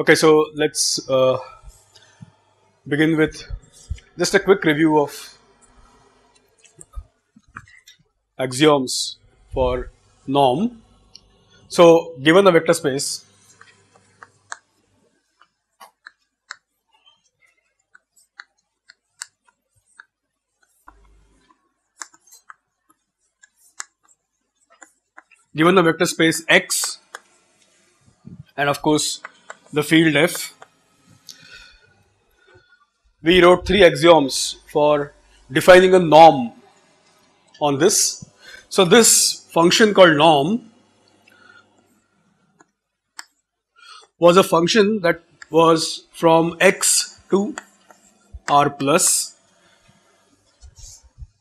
Okay, so let's begin with just a quick review of axioms for norm. So, given a vector space, given the vector space X and of course the field F, we wrote three axioms for defining a norm on this. So, this function called norm was a function that was from X to R plus.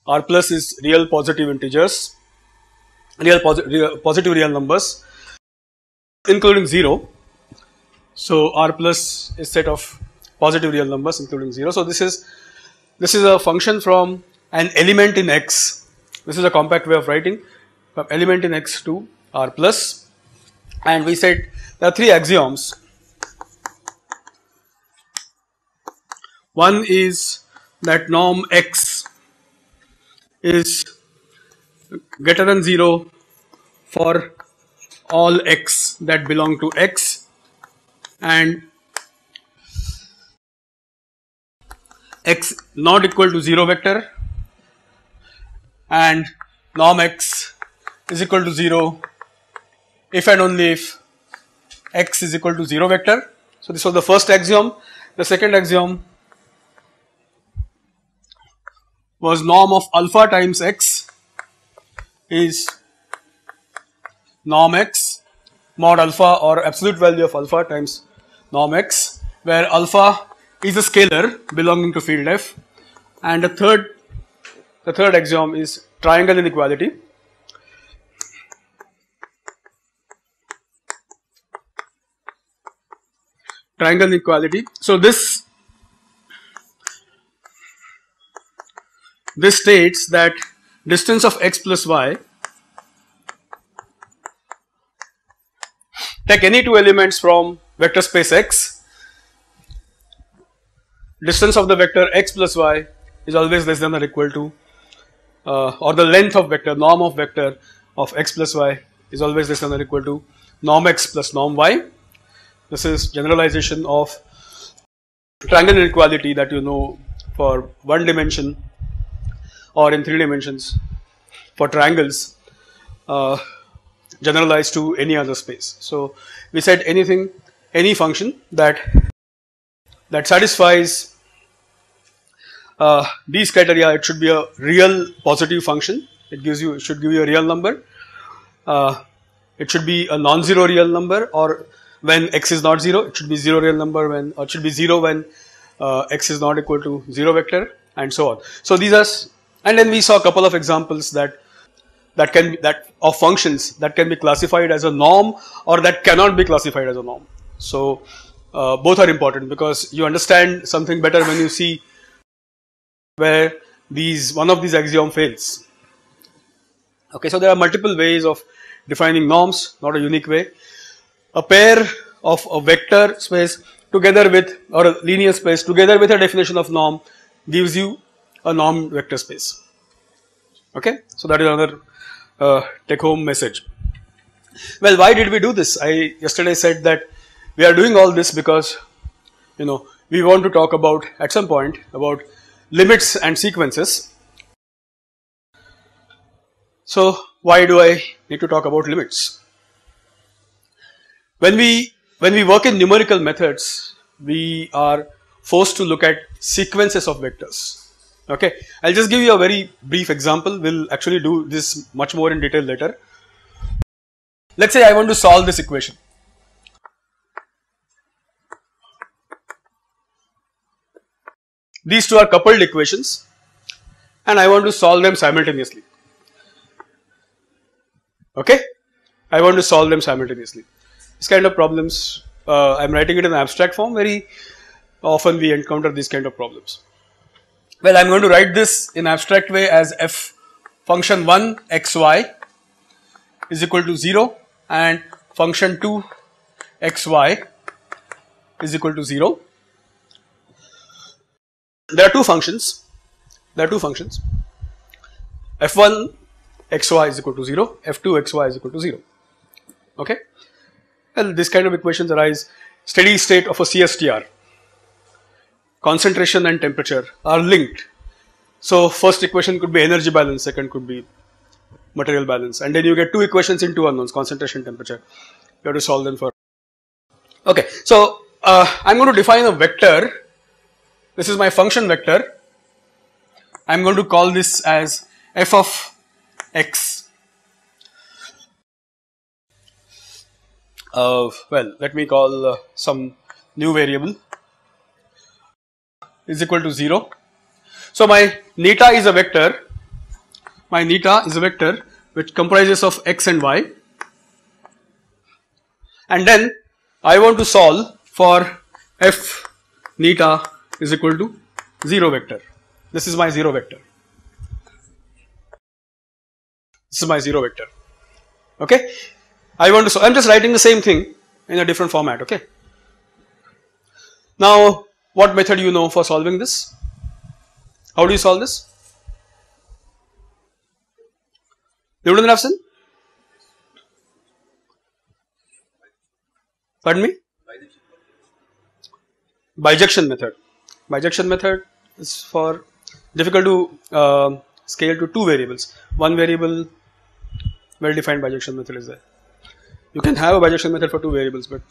R plus is real positive integers, positive real numbers including 0. So, R plus is set of positive real numbers including 0. So, this is a function from an element in X. This is a compact way of writing from element in X to R plus, and we said there are three axioms. One is that norm X is greater than 0 for all X that belong to X, and X not equal to 0 vector, and norm X is equal to 0 if and only if X is equal to 0 vector. So, this was the first axiom. The second axiom was norm of alpha times X is norm X mod alpha, or absolute value of alpha times norm X, where alpha is a scalar belonging to field F. And the third axiom is triangle inequality. Triangle inequality. So, this states that distance of X plus Y, take any two elements from vector space X, distance of the vector X plus Y is always less than or equal to, or the length of vector, norm of vector of X plus Y is always less than or equal to norm X plus norm Y. This is generalization of triangle inequality that you know for one dimension or in 3 dimensions for triangles, generalized to any other space. So, we said any function that satisfies these criteria. It should be a real positive function. It should give you a real number. It should be a non-zero real number, or when X is not 0, it should be 0 real number or it should be 0 when X is not equal to 0 vector, and so on. So, these are, and then we saw a couple of examples that of functions that can be classified as a norm or that cannot be classified as a norm. So, both are important because you understand something better when you see where one of these axiom fails. Okay, so there are multiple ways of defining norms, not a unique way. A pair of a vector space together with, or a linear space together with a definition of norm gives you a norm vector space. Okay, so that is another take home message. Well, why did we do this? I yesterday said that we are doing all this because we want to talk about at some point about limits and sequences. So, why do I need to talk about limits? When we work in numerical methods, we are forced to look at sequences of vectors. Okay, I'll just give you a very brief example. We'll actually do this much more in detail later. Let's say I want to solve this equation. These two are coupled equations and I want to solve them simultaneously. Okay, I want to solve them simultaneously. This kind of problems, I'm writing it in abstract form. Very often we encounter these kind of problems. Well, I'm going to write this in abstract way as f function 1 xy is equal to 0 and function 2 xy is equal to 0. There are two functions. F1 xy is equal to 0, F2 xy is equal to 0. Okay. Well, this kind of equations arise steady state of a CSTR. Concentration and temperature are linked. So first equation could be energy balance, second could be material balance, and then you get two equations in two unknowns, concentration, temperature. You have to solve them for. Okay, so I'm going to define a vector. This is my function vector. I'm going to call this as f of x. Well, let me call some new variable is equal to 0. So my neta is a vector. My neta is a vector which comprises of x and y. And then I want to solve for f neta is equal to 0 vector. This is my 0 vector. This is my 0 vector. Okay. I want to solve. I'm just writing the same thing in a different format. Okay. Now, what method you know for solving this? How do you solve this? Newton Raphson? Pardon me? Bijection method. Bijection method is for difficult to scale to two variables. One variable, well defined bijection method is there. You can have a bijection method for two variables, but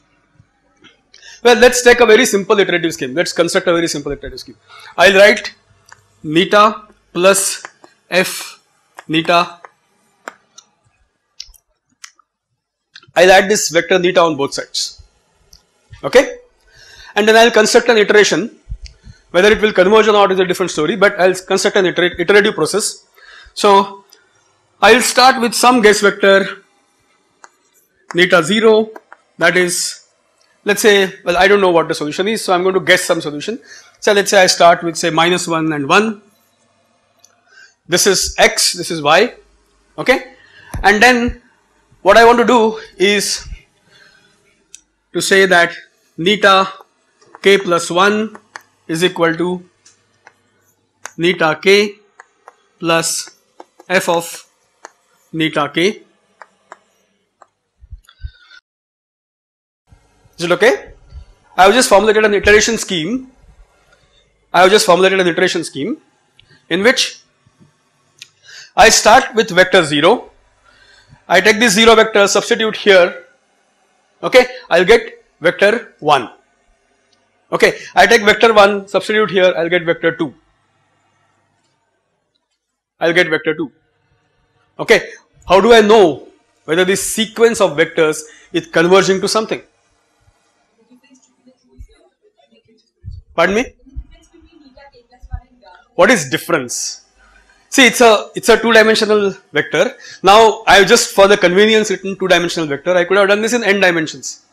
well, let's take a very simple iterative scheme. Let's construct a very simple iterative scheme. I'll write neta plus f neta. I'll add this vector neta on both sides. Okay, and then I'll construct an iteration. Whether it will converge or not is a different story, but I'll construct an iterative process. So I'll start with some guess vector neta 0, that is, let's say, well, I don't know what the solution is, so I'm going to guess some solution. So let's say I start with say -1 and 1. This is x, this is y. Okay, and then what I want to do is to say that neta k plus 1 is equal to neta k plus f of neta k. Is it okay? I have just formulated an iteration scheme. In which I start with vector 0. I take this 0 vector, substitute here. Okay, I'll get vector 1. Okay, I take vector 1, substitute here, I'll get vector 2. Okay, how do I know whether this sequence of vectors is converging to something? Pardon me? What is difference? See, it's a two-dimensional vector. Now I have just for the convenience written two-dimensional vector. I could have done this in n dimensions.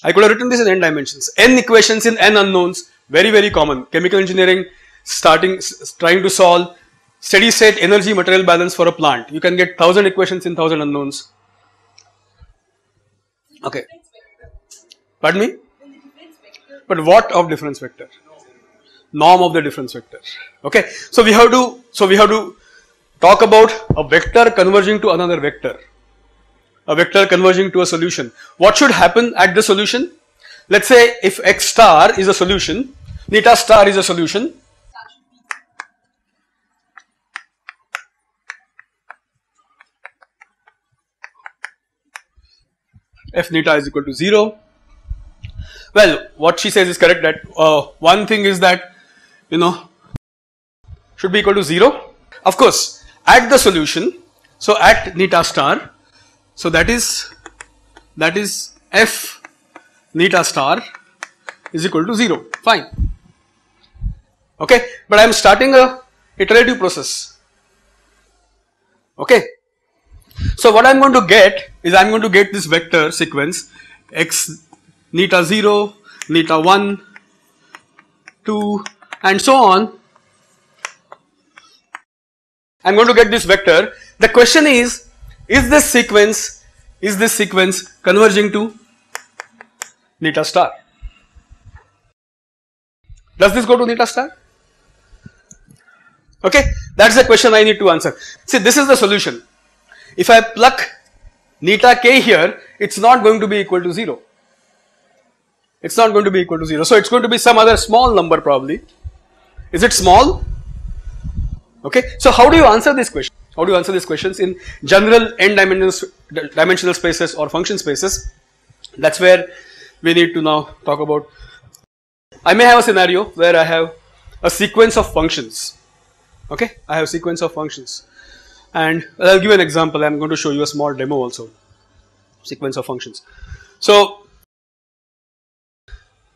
N equations in n unknowns, very, very common. Chemical engineering trying to solve steady state energy material balance for a plant. You can get 1000 equations in 1000 unknowns. Okay. Pardon me? But what of difference vector? Norm of the difference vector. Okay. So we have to talk about a vector converging to another vector. A vector converging to a solution. What should happen at the solution? Let's say if x star is a solution, neta star is a solution. F neta is equal to 0. Well, what she says is correct, that one thing is that, should be equal to 0. Of course, at the solution, so at neta star, so that is f neta star is equal to 0. Fine. Okay, but I am starting a iterative process. Okay. So what I am going to get is I am going to get this vector sequence x neta 0, neta 1, 2 and so on. I am going to get this vector. The question is this sequence converging to neta star. Does this go to neta star? Okay, that's the question I need to answer. See, this is the solution. If I pluck neta k here, it's not going to be equal to 0. It's not going to be equal to 0. So it's going to be some other small number probably. Is it small? Okay, so how do you answer this question? How do you answer these questions in general n-dimensional spaces or function spaces? That's where we need to now talk about. I may have a scenario where I have a sequence of functions. Okay, I have a sequence of functions, and I'll give you an example. I'm going to show you a small demo also. Sequence of functions. So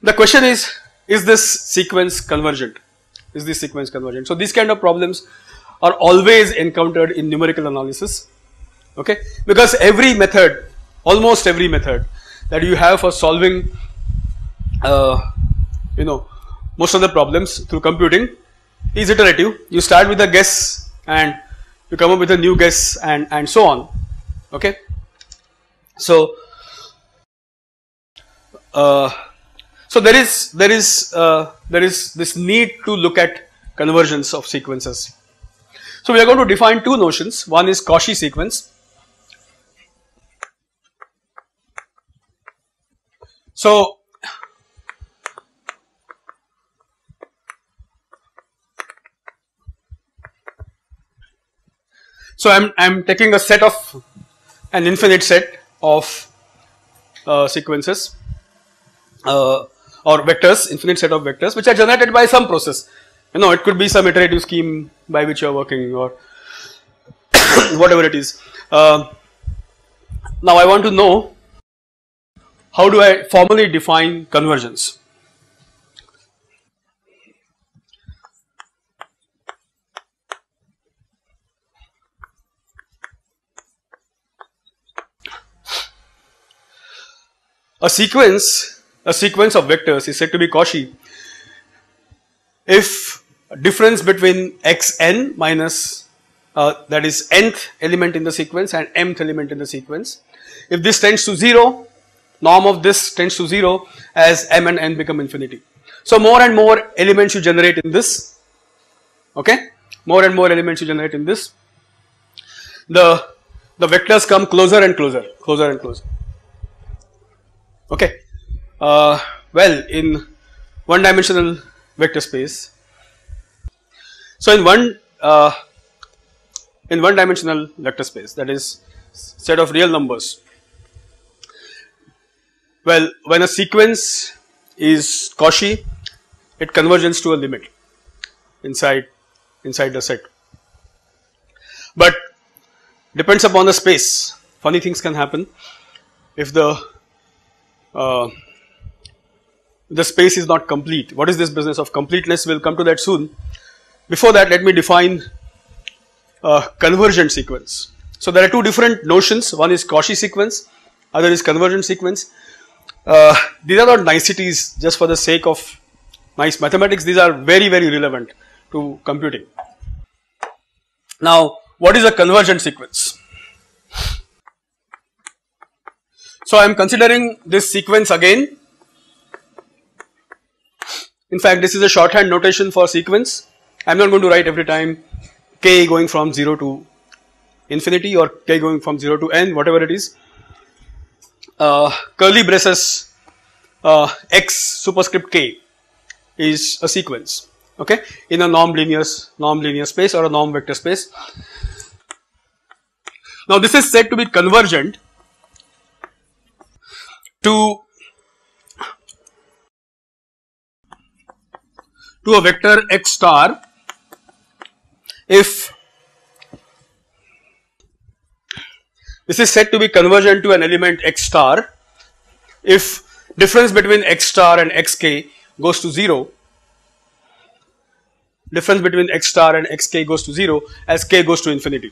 the question is this sequence convergent? Is this sequence convergent? So these kind of problems are always encountered in numerical analysis. Okay, because every method, almost every method that you have for solving, most of the problems through computing is iterative. You start with a guess and you come up with a new guess and so on. Okay, so there is this need to look at convergence of sequences. So we are going to define two notions. One is Cauchy sequence. So I'm taking a set of an infinite set of sequences or vectors, infinite set of vectors which are generated by some process. It could be some iterative scheme by which you are working or whatever it is. Now I want to know, how do I formally define convergence? A sequence of vectors is said to be Cauchy if difference between xn minus that is nth element in the sequence and mth element in the sequence, if this tends to 0, norm of this tends to 0 as m and n become infinity. So more and more elements you generate in this, okay, more and more elements you generate in this, the vectors come closer and closer. Okay, well, in one dimensional vector space, so in one dimensional vector space, that is set of real numbers, well, when a sequence is Cauchy, it converges to a limit inside the set, but depends upon the space. Funny things can happen if the space is not complete. What is this business of completeness? We'll come to that soon. Before that, let me define a convergent sequence. So there are two different notions. One is Cauchy sequence, other is convergent sequence. These are not niceties just for the sake of nice mathematics. These are very, very relevant to computing. Now, what is a convergent sequence? So I am considering this sequence again. In fact, this is a shorthand notation for sequence. I am not going to write every time k going from 0 to infinity or k going from 0 to n, whatever it is. Curly braces x superscript k is a sequence, okay, in a norm-linear space or a norm vector space. Now this is said to be convergent to a vector x star if this is said to be convergent to an element x star if difference between x star and xk goes to 0, difference between x star and xk goes to 0 as k goes to infinity.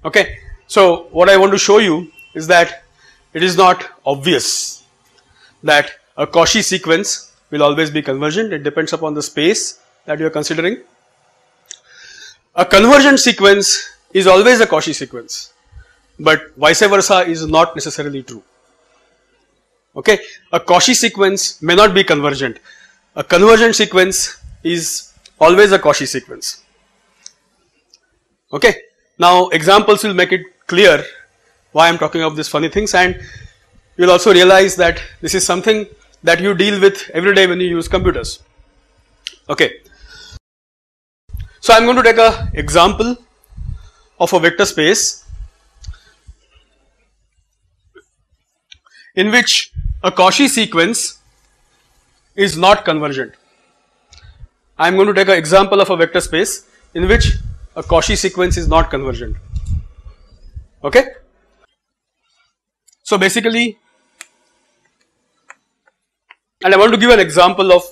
Okay, so what I want to show you is that it is not obvious that a Cauchy sequence will always be convergent. It depends upon the space that you are considering. A convergent sequence is always a Cauchy sequence, but vice versa is not necessarily true. Okay, a Cauchy sequence may not be convergent. A convergent sequence is always a Cauchy sequence. Okay, now examples will make it clear why I am talking of these funny things, and you will also realize that this is something that you deal with every day when you use computers. Okay, so I am going to take an example of a vector space in which a Cauchy sequence is not convergent. I am going to take an example of a vector space in which a Cauchy sequence is not convergent. Okay. So basically, and I want to give an example of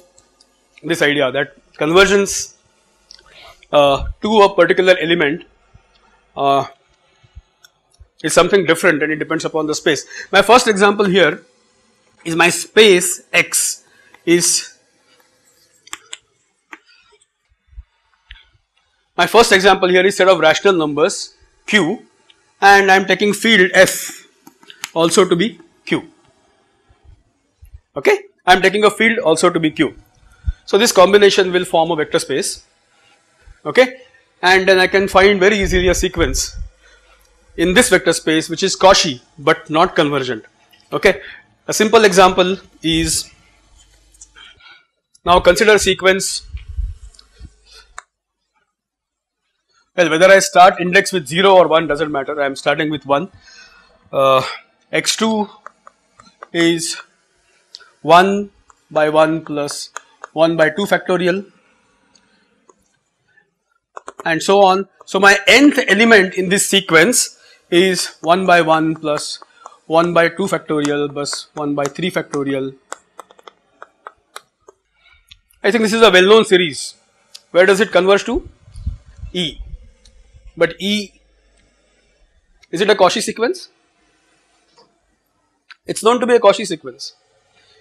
this idea that convergence to a particular element is something different and it depends upon the space. My first example here is my space X is my first example here is set of rational numbers Q, and I am taking field F also to be Q. Okay, I am taking a field also to be Q. So this combination will form a vector space. Okay, and then I can find very easily a sequence in this vector space which is Cauchy but not convergent. Okay, a simple example is, now consider a sequence. Well, whether I start index with 0 or 1 doesn't matter, I am starting with 1. X2 is 1 by 1 plus 1 by 2 factorial and so on. So my nth element in this sequence is 1 by 1 plus 1 by 2 factorial plus 1 by 3 factorial. I think this is a well known series. Where does it converge to? E. But E, is it a Cauchy sequence? It's known to be a Cauchy sequence.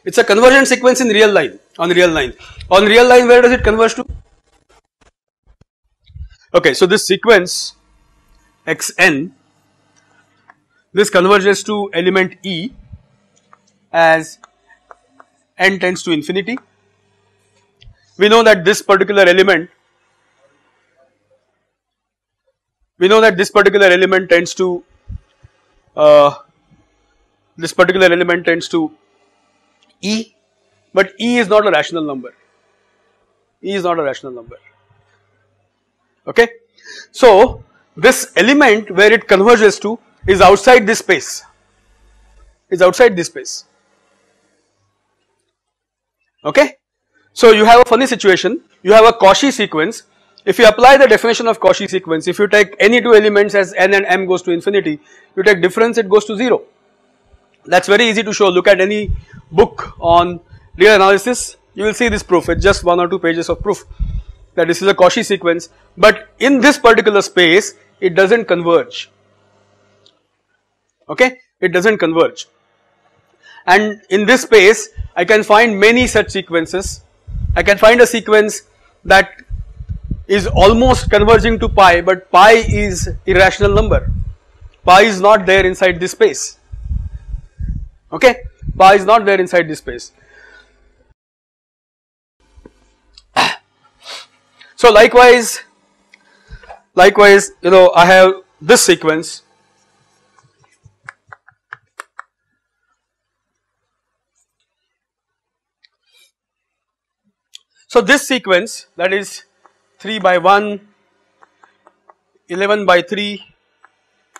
It's a convergent sequence in real line, on real line. On real line, where does it converge to? Okay, so this sequence Xn, this converges to element E as n tends to infinity. We know that this particular element tends to E, but E is not a rational number. E is not a rational number. Okay, so this element where it converges to is outside this space. Is outside this space. Okay, so you have a funny situation. You have a Cauchy sequence. If you apply the definition of Cauchy sequence, if you take any two elements as n and m goes to infinity, you take difference, it goes to 0. That's very easy to show. Look at any book on real analysis, you will see this proof. It's just 1 or 2 pages of proof that this is a Cauchy sequence, but in this particular space, it doesn't converge. Okay, it doesn't converge. And in this space, I can find many such sequences. I can find a sequence that is almost converging to pi, but pi is irrational number. Pi is not there inside this space. Okay, pi is not there inside this space. So likewise, I have this sequence. So this sequence, that is 3 by 1, 11 by 3,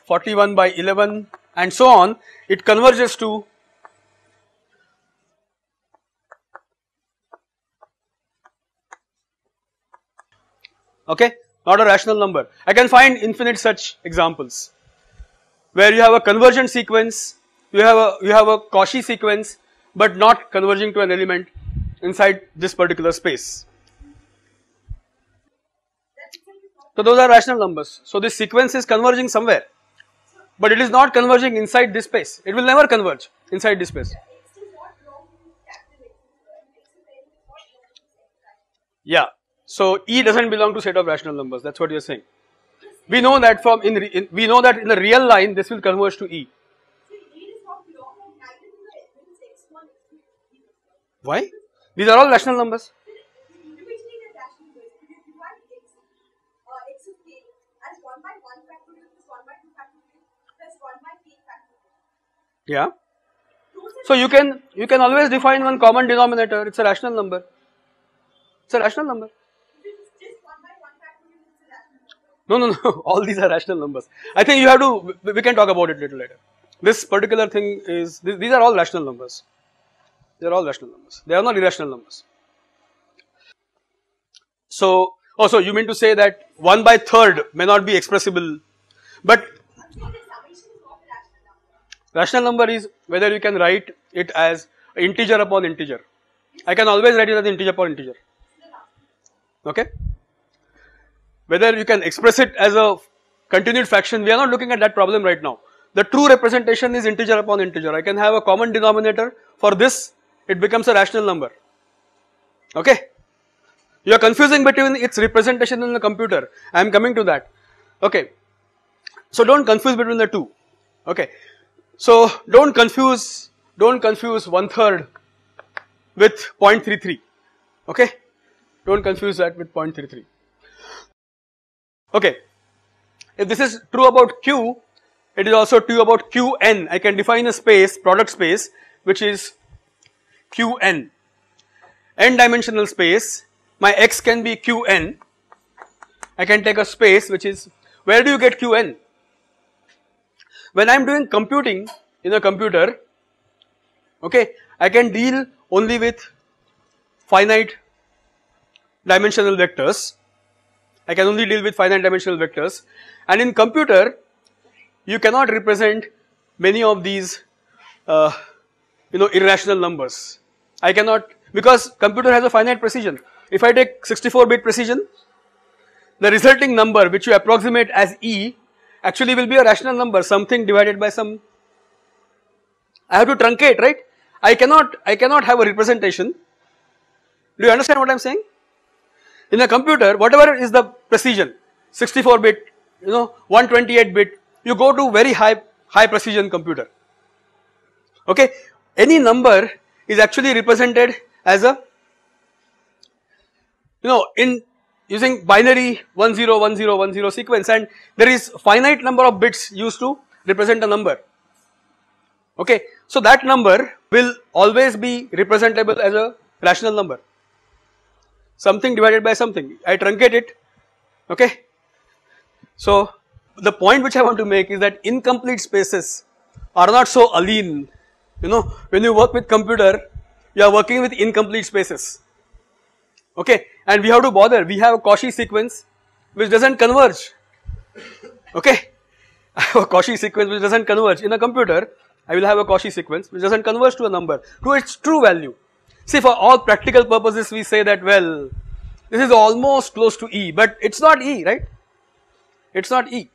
41 by 11 and so on, it converges to okay, not a rational number. I can find infinite such examples where you have a convergent sequence, you have a Cauchy sequence, but not converging to an element inside this particular space. So those are rational numbers. So this sequence is converging somewhere, but it is not converging inside this space. It will never converge inside this space. Yeah. So E doesn't belong to set of rational numbers. That's what you're saying. We know that we know that in the real line this will converge to E. Why? These are all rational numbers. Individually they're rational numbers. If you divide x of k as 1 by 1 factorial plus 1 by 2 factorial plus 1 by k factorial. Yeah. Those are So you can always define one common denominator. It's a rational number. It's a rational number. if it is just 1 by 1 factorial, it's a rational number. No, no, no. All these are rational numbers. I think you have to. We can talk about it little later. This particular thing is. These are all rational numbers. They are all rational numbers. They are not irrational numbers. So, also you mean to say that 1 by third may not be expressible, but So the summation is not a rational number. rational number is whether you can write it as integer upon integer. I can always write it as integer upon integer. Okay. Whether you can express it as a continued fraction, we are not looking at that problem right now. The true representation is integer upon integer. I can have a common denominator. For this, it becomes a rational number. Okay. You are confusing between its representation in the computer. I am coming to that. Okay. So don't confuse between the two. Okay. So don't confuse 1/3 with 0.33. Okay. Don't confuse that with 0.33. Okay. If this is true about Q, it is also true about Qn. I can define a space, product space, which is Qn. N dimensional space, my X can be Qn. I can take a space which is, where do you get Qn? When I am doing computing in a computer, okay, I can deal only with finite dimensional vectors. I can only deal with finite dimensional vectors, and in computer you cannot represent many of these irrational numbers. I cannot, because computer has a finite precision. If I take 64-bit precision, the resulting number which you approximate as E actually will be a rational number, something divided by some. I have to truncate, right? I cannot have a representation. Do you understand what I am saying? In a computer, whatever is the precision, 64-bit, 128-bit, you go to very high precision computer. Okay, any number is actually represented as a, in using binary 101010 sequence, and there is finite number of bits used to represent a number. Okay, so that number will always be representable as a rational number. Something divided by something. I truncate it. Okay. So the point which I want to make is that incomplete spaces are not so alien. When you work with computer, you are working with incomplete spaces. Okay, and we have to bother. We have a Cauchy sequence which doesn't converge. Okay, I have a Cauchy sequence which doesn't converge. In a computer, I will have a Cauchy sequence which doesn't converge to a number, to its true value. See, for all practical purposes, we say that, well, this is almost close to E, but it's not E, right? It's not E.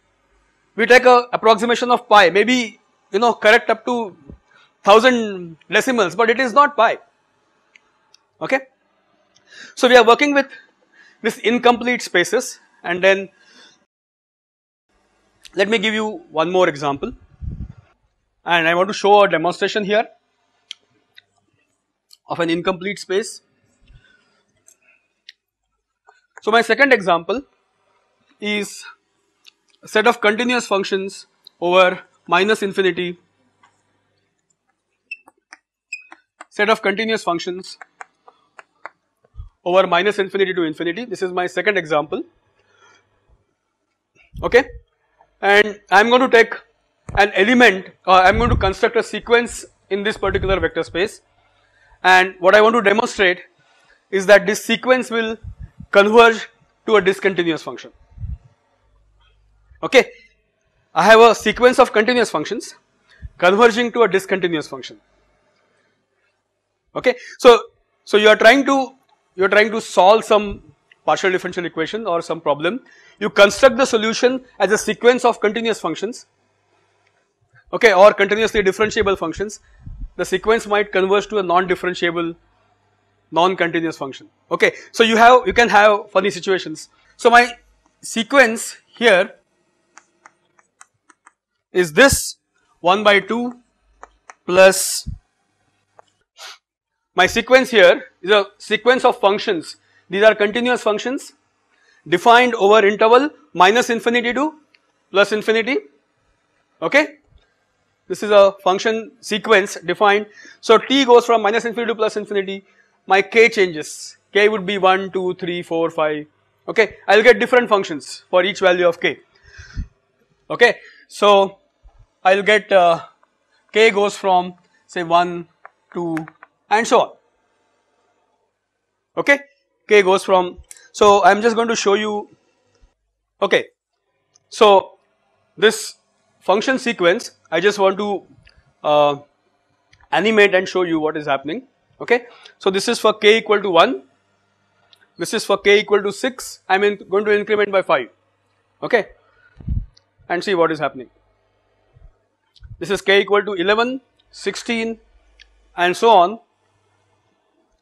We take a approximation of pi, maybe, correct up to 1000 decimals, but it is not pi. Okay? So we are working with this incomplete spaces, and then let me give you one more example, and I want to show a demonstration here of an incomplete space. So my second example is a set of continuous functions over minus infinity, set of continuous functions over minus infinity to infinity. This is my second example. Okay, and I am going to take an element, I am going to construct a sequence in this particular vector space, and what I want to demonstrate is that this sequence will converge to a discontinuous function. Okay, I have a sequence of continuous functions converging to a discontinuous function. Okay, so you are trying to solve some partial differential equation or some problem. You construct the solution as a sequence of continuous functions, okay, or continuously differentiable functions. The sequence might converge to a non-differentiable, non-continuous function. Okay, so you can have funny situations. So my sequence here is this 1/2 plus My sequence here is a sequence of functions. These are continuous functions defined over interval minus infinity to plus infinity. Okay. This is a function sequence defined. So t goes from minus infinity to plus infinity. My k changes. K would be 1, 2, 3, 4, 5. Okay. I will get different functions for each value of k. Okay. So I will get k goes from say 1, 2 and so on. Okay. K goes from, so I am just going to show you. Okay. So this function sequence, I just want to animate and show you what is happening. Okay. So this is for k equal to 1, this is for k equal to 6, I am going to increment by 5. Okay. And see what is happening. This is k equal to 11, 16 and so on.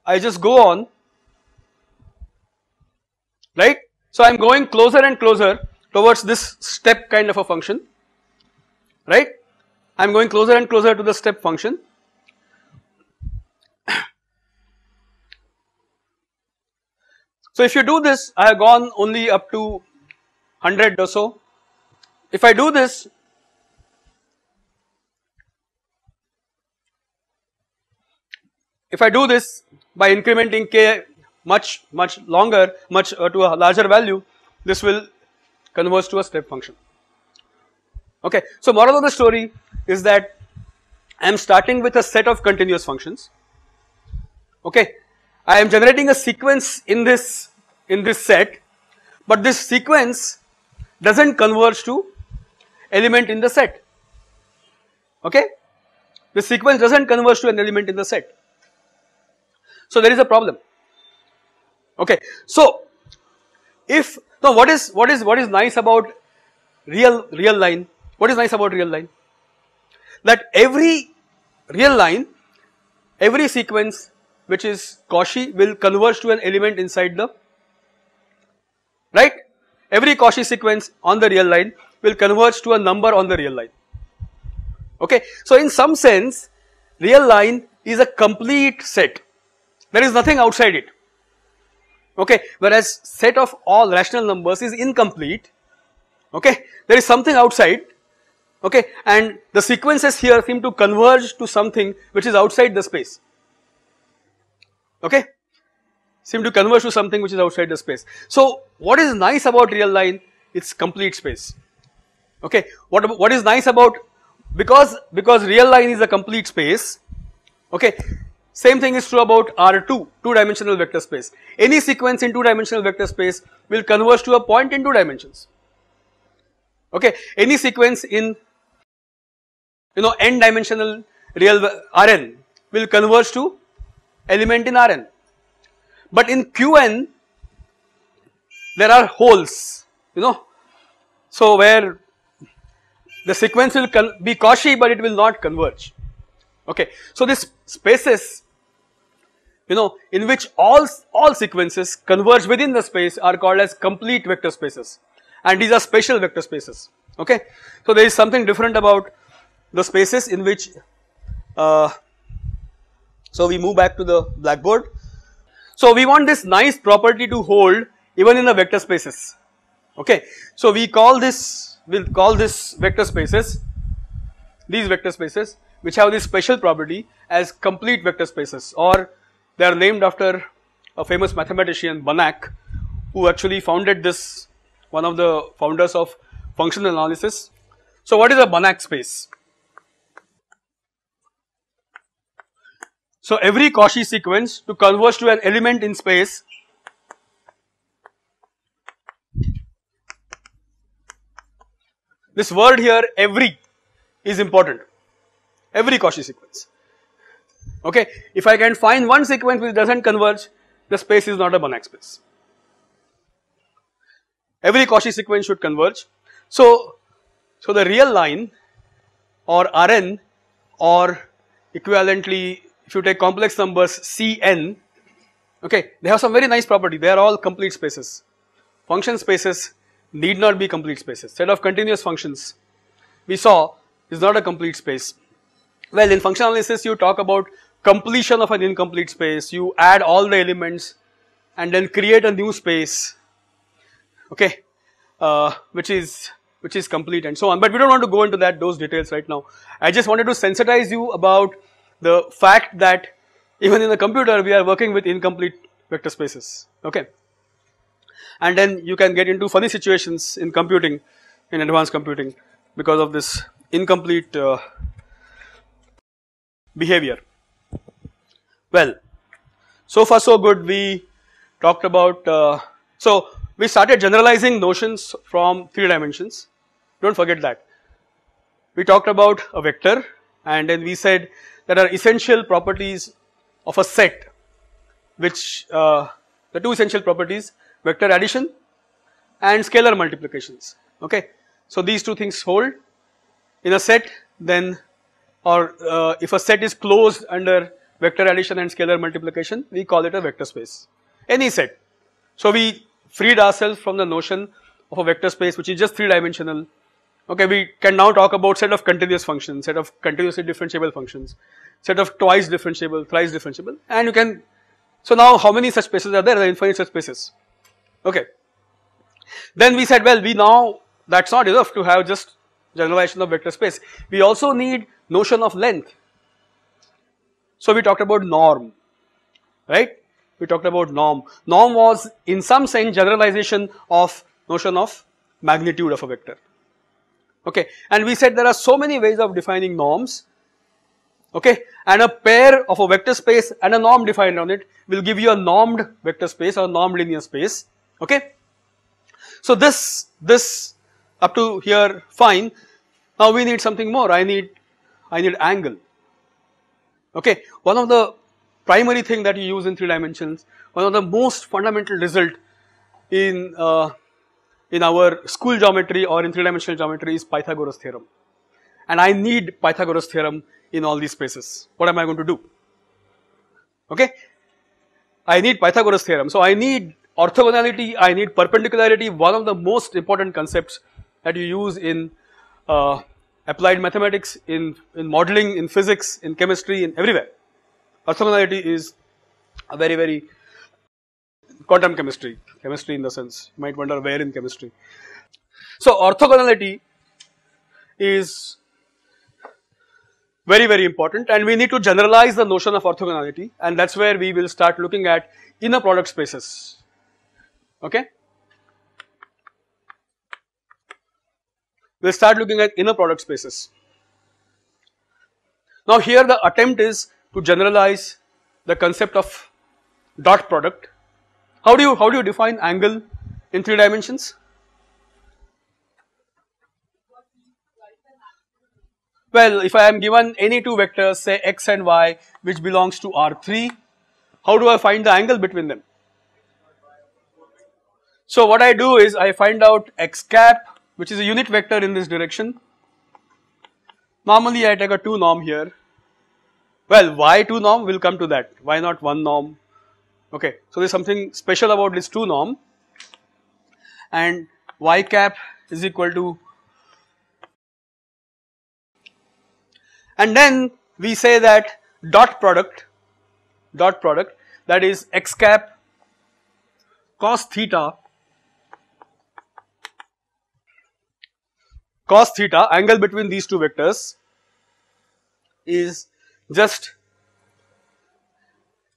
I just go on, right. So I am going closer and closer towards this step kind of a function, right. I am going closer and closer to the step function. So if you do this, I have gone only up to 100 or so. If I do this, by incrementing k much longer, to a larger value, this will converge to a step function. Okay. So moral of the story is that I am starting with a set of continuous functions. Okay. I am generating a sequence in this set, but this sequence doesn't converge to element in the set. Okay. The sequence doesn't converge to an element in the set. So there is a problem. Okay. So if now what is nice about real line? What is nice about real line? That every real line, every sequence which is Cauchy will converge to an element inside the, right. Every Cauchy sequence on the real line will converge to a number on the real line. Okay. So in some sense, real line is a complete set. There is nothing outside it. Okay. Whereas set of all rational numbers is incomplete. Okay. There is something outside. Okay. And the sequences here seem to converge to something which is outside the space. Okay. Seem to converge to something which is outside the space. So what is nice about real line? It's complete space. Okay. What is nice about, because real line is a complete space. Okay. Same thing is true about R2, two-dimensional vector space. Any sequence in two-dimensional vector space will converge to a point in 2 dimensions. Okay. Any sequence in n-dimensional real Rn will converge to element in Rn. But in Qn there are holes, so where the sequence will be Cauchy but it will not converge. Okay. So these spaces, in which all sequences converge within the space are called as complete vector spaces, and these are spatial vector spaces. Okay. So there is something different about the spaces in which, so we move back to the blackboard. So we want this nice property to hold even in the vector spaces. Okay. So we'll call this vector spaces, these vector spaces which have this special property as complete vector spaces, or they are named after a famous mathematician Banach, who actually founded this, one of the founders of functional analysis. So what is a Banach space? So every Cauchy sequence to converge to an element in space this word here, every, is important. Every Cauchy sequence. Okay. If I can find one sequence which doesn't converge, the space is not a Banach space. Every Cauchy sequence should converge. So the real line, or Rn, or equivalently if you take complex numbers Cn, okay, they have some very nice property. They are all complete spaces. Function spaces need not be complete spaces. Set of continuous functions we saw is not a complete space. Well, in functional analysis you talk about completion of an incomplete space, you add all the elements and then create a new space, okay, which is complete and so on. But we don't want to go into those details right now. I just wanted to sensitize you about the fact that even in the computer we are working with incomplete vector spaces, okay. And then you can get into funny situations in computing, in advanced computing, because of this incomplete behavior. Well, so far so good. We talked about, so we started generalizing notions from 3 dimensions. Don't forget that. We talked about a vector, and then we said there are essential properties of a set, which the 2 essential properties, vector addition and scalar multiplications, okay. So these 2 things hold in a set, then, or if a set is closed under vector addition and scalar multiplication, we call it a vector space, any set. So we freed ourselves from the notion of a vector space which is just 3 dimensional, okay. We can now talk about set of continuous functions, set of continuously differentiable functions, set of twice differentiable, thrice differentiable, and you can, so now how many such spaces are there? There are infinite such spaces, okay. Then we said, well, we now, that's not enough to have just generalization of vector space, we also need notion of length. So we talked about norm, right, we talked about norm. Norm was in some sense generalization of notion of magnitude of a vector, okay. And we said there are so many ways of defining norms, okay, and a pair of a vector space and a norm defined on it will give you a normed vector space or normed linear space, okay. So this up to here fine. Now we need something more. I need angle, okay. One of the primary thing that you use in 3 dimensions, one of the most fundamental result in our school geometry or in 3-dimensional geometry is Pythagoras theorem, and I need Pythagoras theorem in all these spaces. What am I going to do? Okay, I need Pythagoras theorem. So I need orthogonality, I need perpendicularity, one of the most important concepts that you use in applied mathematics, in modeling, in physics, in chemistry, in everywhere. Orthogonality is a very quantum chemistry in the sense, you might wonder where in chemistry. So orthogonality is very important, and we need to generalize the notion of orthogonality, and that's where we will start looking at inner product spaces, okay. We'll start looking at inner product spaces. Now here the attempt is to generalize the concept of dot product. How do you define angle in 3 dimensions? Well, if I am given any 2 vectors, say x and y, which belongs to R3, how do I find the angle between them? So what I do is I find out x cap, which is a unit vector in this direction. Normally I take a 2 norm here. Well, why 2 norm? We'll come to that. Why not 1 norm? Okay, so there's something special about this 2 norm, and y cap is equal to, and then we say that dot product that is x cap cos theta angle between these 2 vectors is just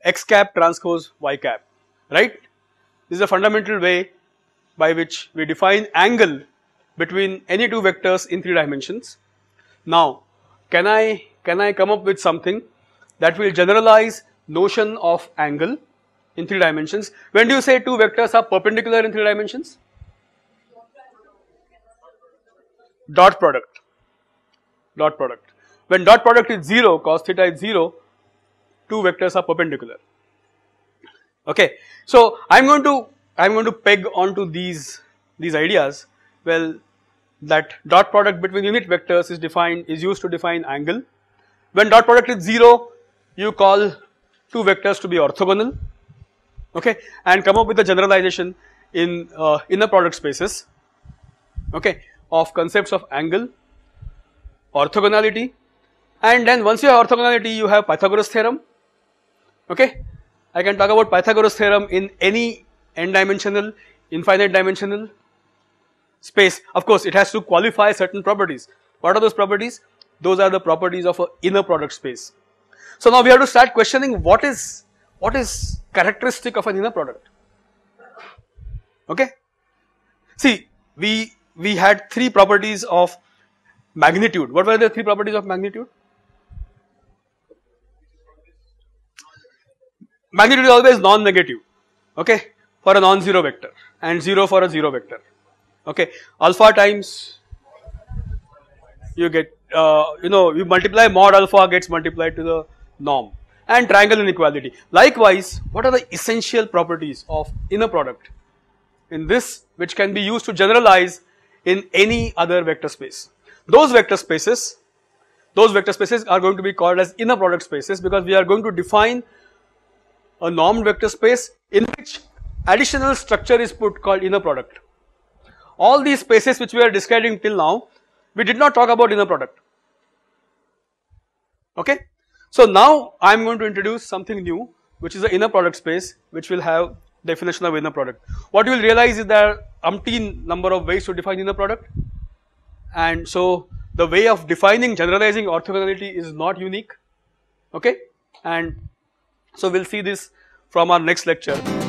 x cap transpose y cap, right. This is a fundamental way by which we define angle between any 2 vectors in 3 dimensions. Now can I come up with something that will generalize notion of angle in 3 dimensions? When do you say 2 vectors are perpendicular in 3 dimensions? Dot product. When dot product is 0, cos theta is 0, 2 vectors are perpendicular. Okay, so I'm going to peg onto these ideas. Well, that dot product between unit vectors is used to define angle. When dot product is 0, you call 2 vectors to be orthogonal, okay, and come up with a generalization in inner product spaces, okay, of concepts of angle, orthogonality, and then once you have orthogonality, you have Pythagoras theorem, Okay, I can talk about Pythagoras theorem in any n-dimensional, infinite dimensional space. Of course, it has to qualify certain properties. What are those properties? Those are the properties of an inner product space. So now we have to start questioning what is characteristic of an inner product. Okay, see, we had three properties of magnitude. What were the three properties of magnitude? Magnitude is always non-negative, okay, for a non-zero vector, and 0 for a 0 vector. Okay, alpha times you get, you multiply mod alpha gets multiplied to the norm, and triangle inequality. Likewise, what are the essential properties of inner product in this, which can be used to generalize in any other vector space? Those vector spaces are going to be called as inner product spaces, because we are going to define a normed vector space in which additional structure is put called inner product. All these spaces which we are describing till now, we did not talk about inner product. Okay, so now I am going to introduce something new, which is the inner product space, which will have definition of inner product. What you will realize is there are umpteen number of ways to define inner product, and so the way of defining generalizing orthogonality is not unique. Okay, and so we'll see this from our next lecture.